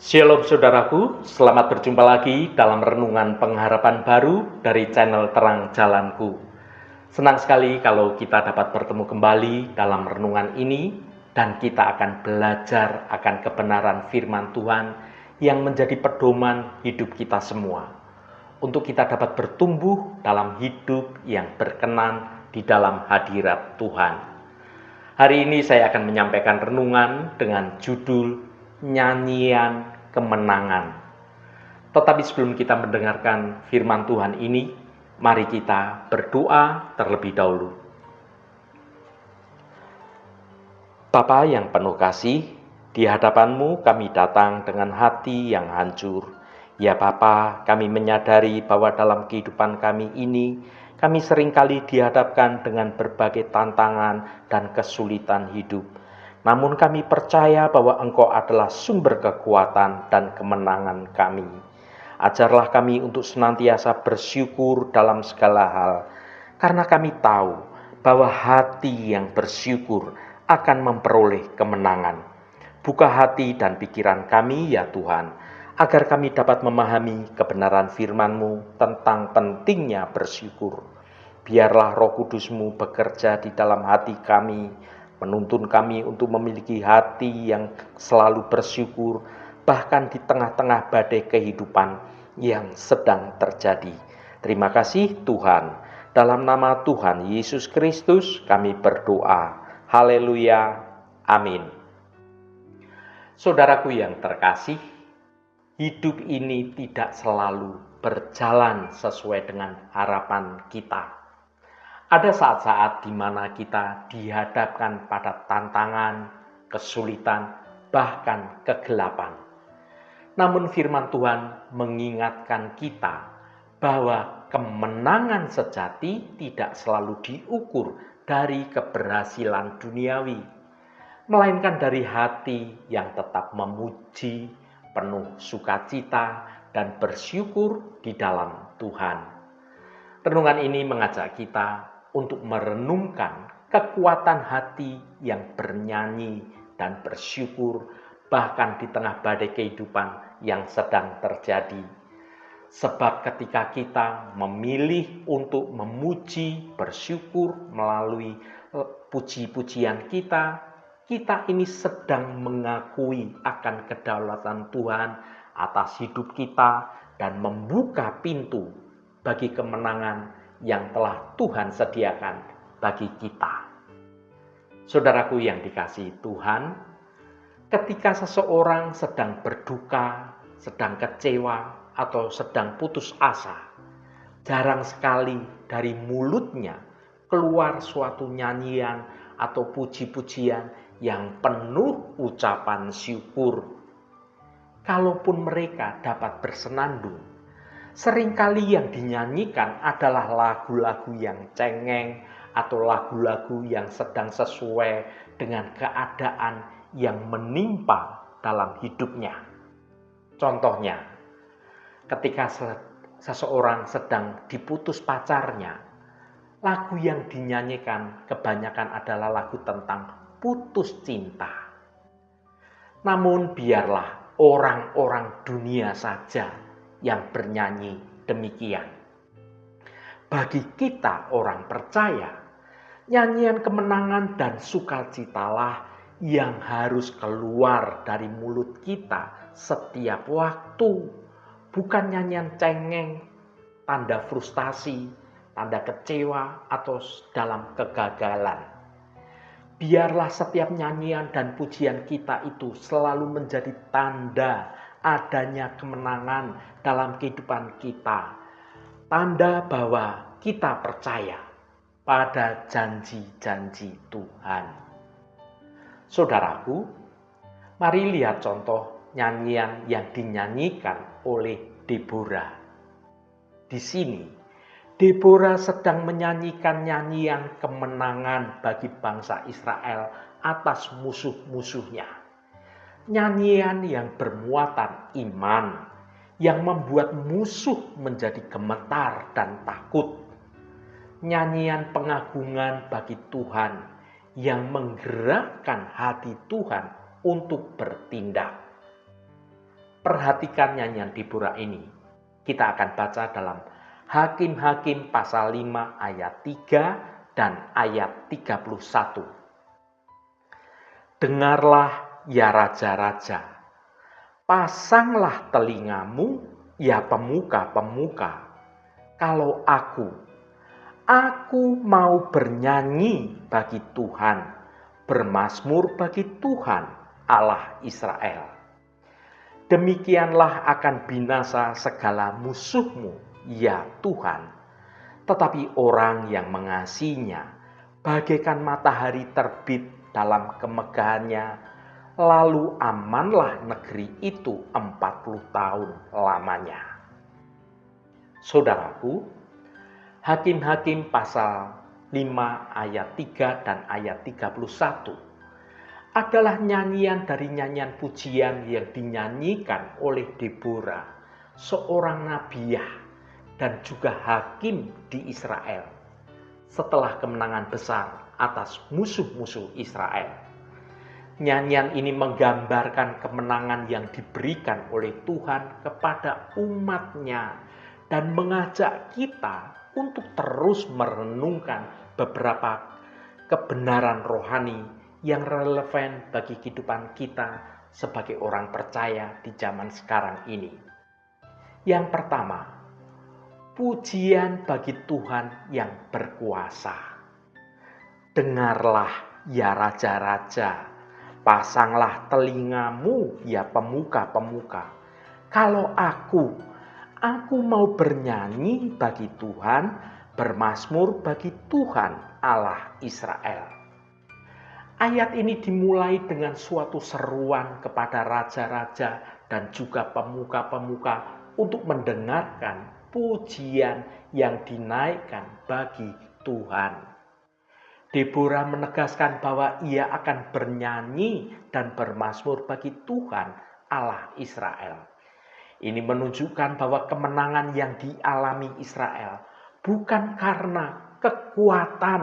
Shalom saudaraku, selamat berjumpa lagi dalam renungan pengharapan baru dari channel Terang Jalanku. Senang sekali kalau kita dapat bertemu kembali dalam renungan ini dan kita akan belajar akan kebenaran firman Tuhan yang menjadi pedoman hidup kita semua. Untuk kita dapat bertumbuh dalam hidup yang berkenan di dalam hadirat Tuhan. Hari ini saya akan menyampaikan renungan dengan judul Nyanyian Kemenangan. Tetapi sebelum kita mendengarkan firman Tuhan ini, mari kita berdoa terlebih dahulu. Bapa yang penuh kasih, di hadapan-Mu kami datang dengan hati yang hancur. Ya Bapa, kami menyadari bahwa dalam kehidupan kami ini, kami seringkali dihadapkan dengan berbagai tantangan dan kesulitan hidup. Namun kami percaya bahwa Engkau adalah sumber kekuatan dan kemenangan kami. Ajarlah kami untuk senantiasa bersyukur dalam segala hal, karena kami tahu bahwa hati yang bersyukur akan memperoleh kemenangan. Buka hati dan pikiran kami ya Tuhan, agar kami dapat memahami kebenaran firman-Mu tentang pentingnya bersyukur. Biarlah Roh Kudus-Mu bekerja di dalam hati kami, menuntun kami untuk memiliki hati yang selalu bersyukur, bahkan di tengah-tengah badai kehidupan yang sedang terjadi. Terima kasih Tuhan. Dalam nama Tuhan Yesus Kristus kami berdoa. Haleluya. Amin. Saudaraku yang terkasih, hidup ini tidak selalu berjalan sesuai dengan harapan kita. Ada saat-saat di mana kita dihadapkan pada tantangan, kesulitan, bahkan kegelapan. Namun firman Tuhan mengingatkan kita bahwa kemenangan sejati tidak selalu diukur dari keberhasilan duniawi, melainkan dari hati yang tetap memuji, penuh sukacita dan bersyukur di dalam Tuhan. Renungan ini mengajak kita untuk merenungkan kekuatan hati yang bernyanyi dan bersyukur bahkan di tengah badai kehidupan yang sedang terjadi. Sebab ketika kita memilih untuk memuji, bersyukur melalui puji-pujian kita ini sedang mengakui akan kedaulatan Tuhan atas hidup kita dan membuka pintu bagi kemenangan yang telah Tuhan sediakan bagi kita. Saudaraku yang dikasihi Tuhan, ketika seseorang sedang berduka, sedang kecewa, atau sedang putus asa, jarang sekali dari mulutnya keluar suatu nyanyian atau puji-pujian yang penuh ucapan syukur. Kalaupun mereka dapat bersenandung, seringkali yang dinyanyikan adalah lagu-lagu yang cengeng atau lagu-lagu yang sedang sesuai dengan keadaan yang menimpa dalam hidupnya. Contohnya, ketika seseorang sedang diputus pacarnya, lagu yang dinyanyikan kebanyakan adalah lagu tentang putus cinta. Namun biarlah orang-orang dunia saja yang bernyanyi demikian. Bagi kita orang percaya, nyanyian kemenangan dan sukacitalah yang harus keluar dari mulut kita setiap waktu. Bukan nyanyian cengeng, tanda frustasi, tanda kecewa, atau dalam kegagalan. Biarlah setiap nyanyian dan pujian kita itu selalu menjadi tanda adanya kemenangan dalam kehidupan kita. Tanda bahwa kita percaya pada janji-janji Tuhan. Saudaraku, mari lihat contoh nyanyian yang dinyanyikan oleh Deborah. Di sini, Deborah sedang menyanyikan nyanyian kemenangan bagi bangsa Israel atas musuh-musuhnya. Nyanyian yang bermuatan iman, yang membuat musuh menjadi gemetar dan takut. Nyanyian pengagungan bagi Tuhan yang menggerakkan hati Tuhan untuk bertindak. Perhatikan nyanyian Deborah ini. Kita akan baca dalam Hakim-Hakim pasal 5 ayat 3 dan ayat 31. Dengarlah ya raja-raja, pasanglah telingamu ya pemuka-pemuka. Kalau aku mau bernyanyi bagi Tuhan, bermazmur bagi Tuhan Allah Israel. Demikianlah akan binasa segala musuhmu, ya Tuhan. Tetapi orang yang mengasihinya bagaikan matahari terbit dalam kemegahannya, lalu amanlah negeri itu 40 tahun lamanya. Saudaraku, Hakim-Hakim pasal 5 ayat 3 dan ayat 31 adalah nyanyian dari nyanyian pujian yang dinyanyikan oleh Deborah, seorang nabiah dan juga hakim di Israel setelah kemenangan besar atas musuh-musuh Israel. Nyanyian ini menggambarkan kemenangan yang diberikan oleh Tuhan kepada umat-Nya dan mengajak kita untuk terus merenungkan beberapa kebenaran rohani yang relevan bagi kehidupan kita sebagai orang percaya di zaman sekarang ini. Yang pertama, pujian bagi Tuhan yang berkuasa. Dengarlah ya raja-raja, pasanglah telingamu ya pemuka-pemuka. Kalau aku mau bernyanyi bagi Tuhan, bermazmur bagi Tuhan Allah Israel. Ayat ini dimulai dengan suatu seruan kepada raja-raja dan juga pemuka-pemuka untuk mendengarkan pujian yang dinaikkan bagi Tuhan. Deborah menegaskan bahwa ia akan bernyanyi dan bermazmur bagi Tuhan Allah Israel. Ini menunjukkan bahwa kemenangan yang dialami Israel bukan karena kekuatan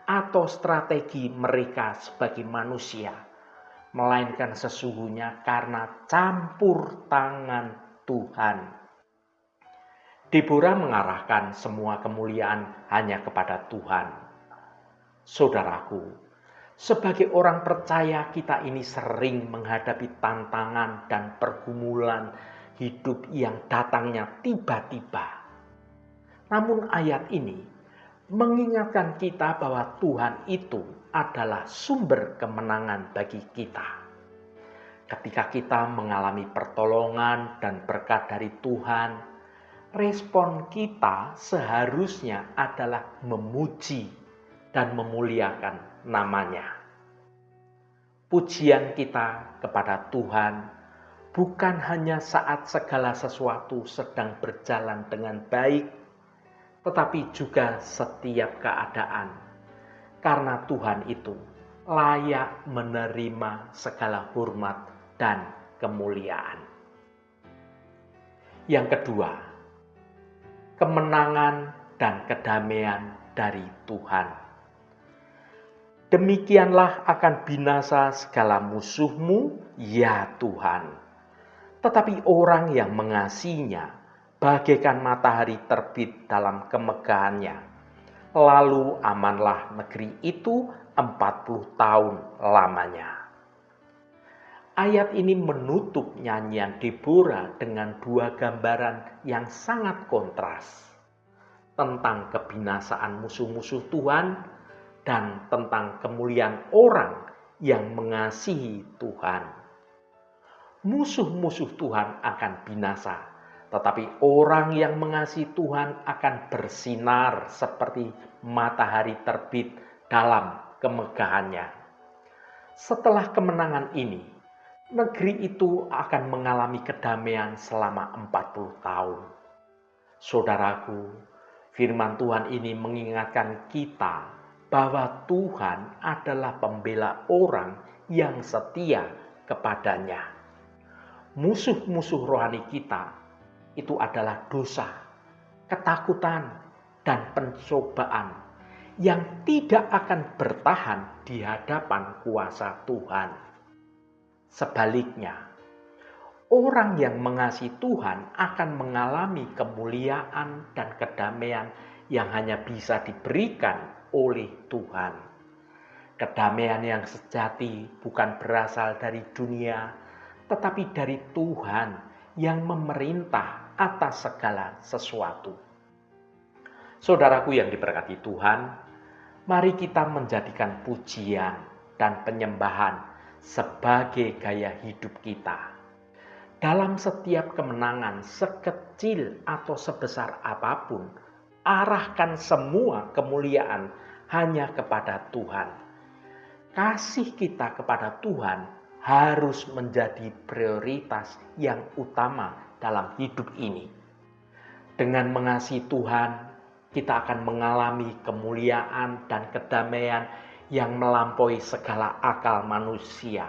atau strategi mereka sebagai manusia, melainkan sesungguhnya karena campur tangan Tuhan. Deborah mengarahkan semua kemuliaan hanya kepada Tuhan. Saudaraku, sebagai orang percaya kita ini sering menghadapi tantangan dan pergumulan hidup yang datangnya tiba-tiba. Namun ayat ini mengingatkan kita bahwa Tuhan itu adalah sumber kemenangan bagi kita. Ketika kita mengalami pertolongan dan berkat dari Tuhan, respon kita seharusnya adalah memuji dan memuliakan namanya. Pujian kita kepada Tuhan bukan hanya saat segala sesuatu sedang berjalan dengan baik, tetapi juga setiap keadaan. Karena Tuhan itu layak menerima segala hormat dan kemuliaan. Yang kedua, kemenangan dan kedamaian dari Tuhan. Demikianlah akan binasa segala musuhmu, ya Tuhan. Tetapi orang yang mengasihinya bagaikan matahari terbit dalam kemegahannya, lalu amanlah negeri itu 40 tahun lamanya. Ayat ini menutup nyanyian Deborah dengan dua gambaran yang sangat kontras tentang kebinasaan musuh-musuh Tuhan dan tentang kemuliaan orang yang mengasihi Tuhan. Musuh-musuh Tuhan akan binasa, tetapi orang yang mengasihi Tuhan akan bersinar seperti matahari terbit dalam kemegahannya. Setelah kemenangan ini, negeri itu akan mengalami kedamaian selama 40 tahun. Saudaraku, firman Tuhan ini mengingatkan kita bahwa Tuhan adalah pembela orang yang setia kepadanya. Musuh-musuh rohani kita itu adalah dosa, ketakutan, dan pencobaan yang tidak akan bertahan di hadapan kuasa Tuhan. Sebaliknya, Orang yang mengasihi Tuhan akan mengalami kemuliaan dan kedamaian yang hanya bisa diberikan oleh Tuhan. Kedamaian yang sejati bukan berasal dari dunia, tetapi dari Tuhan yang memerintah atas segala sesuatu. Saudaraku yang diberkati Tuhan, mari kita menjadikan pujian dan penyembahan sebagai gaya hidup kita. Dalam setiap kemenangan, sekecil atau sebesar apapun, arahkan semua kemuliaan hanya kepada Tuhan. Kasih kita kepada Tuhan harus menjadi prioritas yang utama dalam hidup ini. Dengan mengasihi Tuhan, kita akan mengalami kemuliaan dan kedamaian yang melampaui segala akal manusia.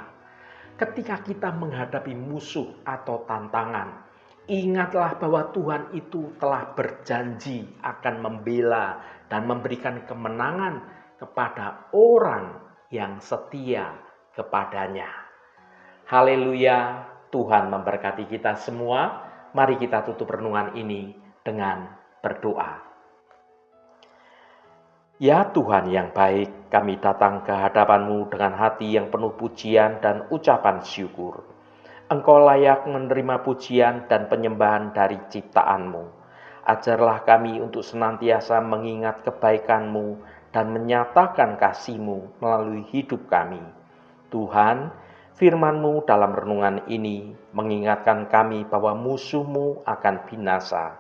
Ketika kita menghadapi musuh atau tantangan, ingatlah bahwa Tuhan itu telah berjanji akan membela dan memberikan kemenangan kepada orang yang setia kepadanya. Haleluya, Tuhan memberkati kita semua. Mari kita tutup renungan ini dengan berdoa. Ya Tuhan yang baik, kami datang ke hadapan-Mu dengan hati yang penuh pujian dan ucapan syukur. Engkau layak menerima pujian dan penyembahan dari ciptaan-Mu. Ajarlah kami untuk senantiasa mengingat kebaikan-Mu dan menyatakan kasih-Mu melalui hidup kami. Tuhan, firman-Mu dalam renungan ini mengingatkan kami bahwa musuh-Mu akan binasa,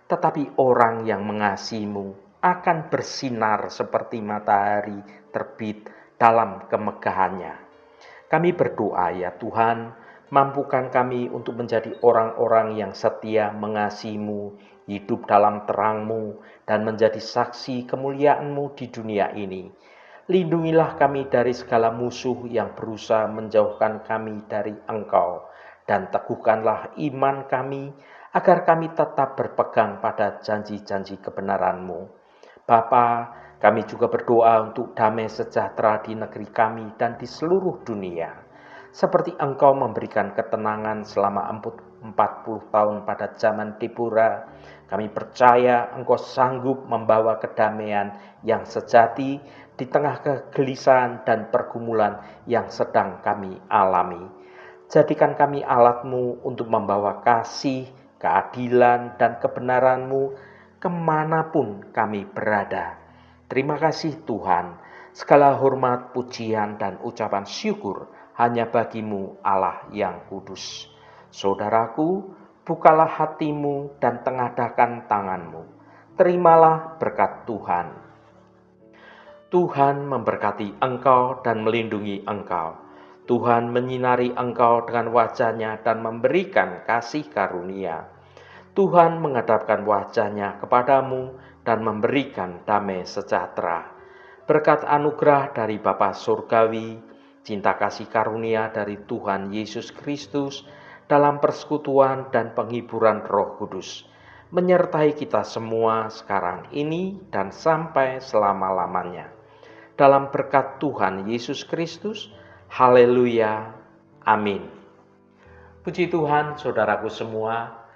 tetapi orang yang mengasihi-Mu akan bersinar seperti matahari terbit dalam kemegahannya. Kami berdoa ya Tuhan, mampukan kami untuk menjadi orang-orang yang setia mengasihi-Mu, hidup dalam terang-Mu, dan menjadi saksi kemuliaan-Mu di dunia ini. Lindungilah kami dari segala musuh yang berusaha menjauhkan kami dari Engkau, dan teguhkanlah iman kami agar kami tetap berpegang pada janji-janji kebenaran-Mu. Bapa, kami juga berdoa untuk damai sejahtera di negeri kami dan di seluruh dunia. Seperti Engkau memberikan ketenangan selama 40 tahun pada zaman Deborah, kami percaya Engkau sanggup membawa kedamaian yang sejati di tengah kegelisahan dan pergumulan yang sedang kami alami. Jadikan kami alat-Mu untuk membawa kasih, keadilan, dan kebenaran-Mu kemanapun kami berada. Terima kasih Tuhan, segala hormat, pujian, dan ucapan syukur hanya bagi-Mu Allah yang kudus. Saudaraku, bukalah hatimu dan tengadahkan tanganmu. Terimalah berkat Tuhan. Tuhan memberkati engkau dan melindungi engkau. Tuhan menyinari engkau dengan wajah-Nya dan memberikan kasih karunia. Tuhan menghadapkan wajah-Nya kepadamu dan memberikan damai sejahtera. Berkat anugerah dari Bapa Surgawi, cinta kasih karunia dari Tuhan Yesus Kristus, dalam persekutuan dan penghiburan Roh Kudus, menyertai kita semua sekarang ini dan sampai selama-lamanya. Dalam berkat Tuhan Yesus Kristus, haleluya, amin. Puji Tuhan, saudaraku semua,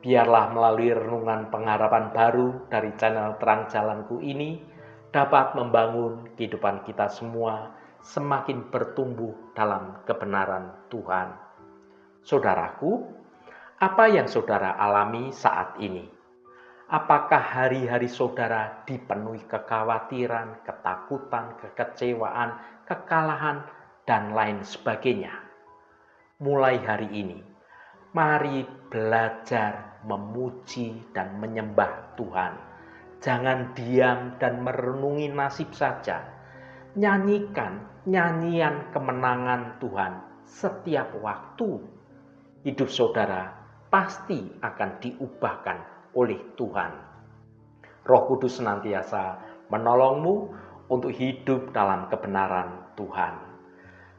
biarlah melalui renungan pengharapan baru dari channel Terang Jalanku ini dapat membangun kehidupan kita semua semakin bertumbuh dalam kebenaran Tuhan. Saudaraku, apa yang saudara alami saat ini? Apakah hari-hari saudara dipenuhi kekhawatiran, ketakutan, kekecewaan, kekalahan, dan lain sebagainya? Mulai hari ini, mari belajar memuji dan menyembah Tuhan. Jangan diam dan merenungi nasib saja. Nyanyikan nyanyian kemenangan Tuhan setiap waktu. Hidup saudara pasti akan diubahkan oleh Tuhan. Roh Kudus senantiasa menolongmu untuk hidup dalam kebenaran Tuhan.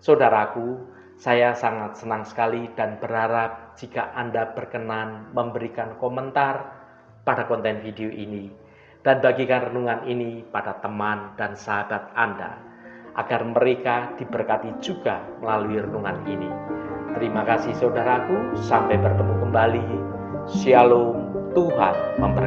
Saudaraku, saya sangat senang sekali dan berharap jika Anda berkenan memberikan komentar pada konten video ini dan bagikan renungan ini pada teman dan sahabat Anda agar mereka diberkati juga melalui renungan ini. Terima kasih saudaraku, sampai bertemu kembali. Shalom, Tuhan memberkati.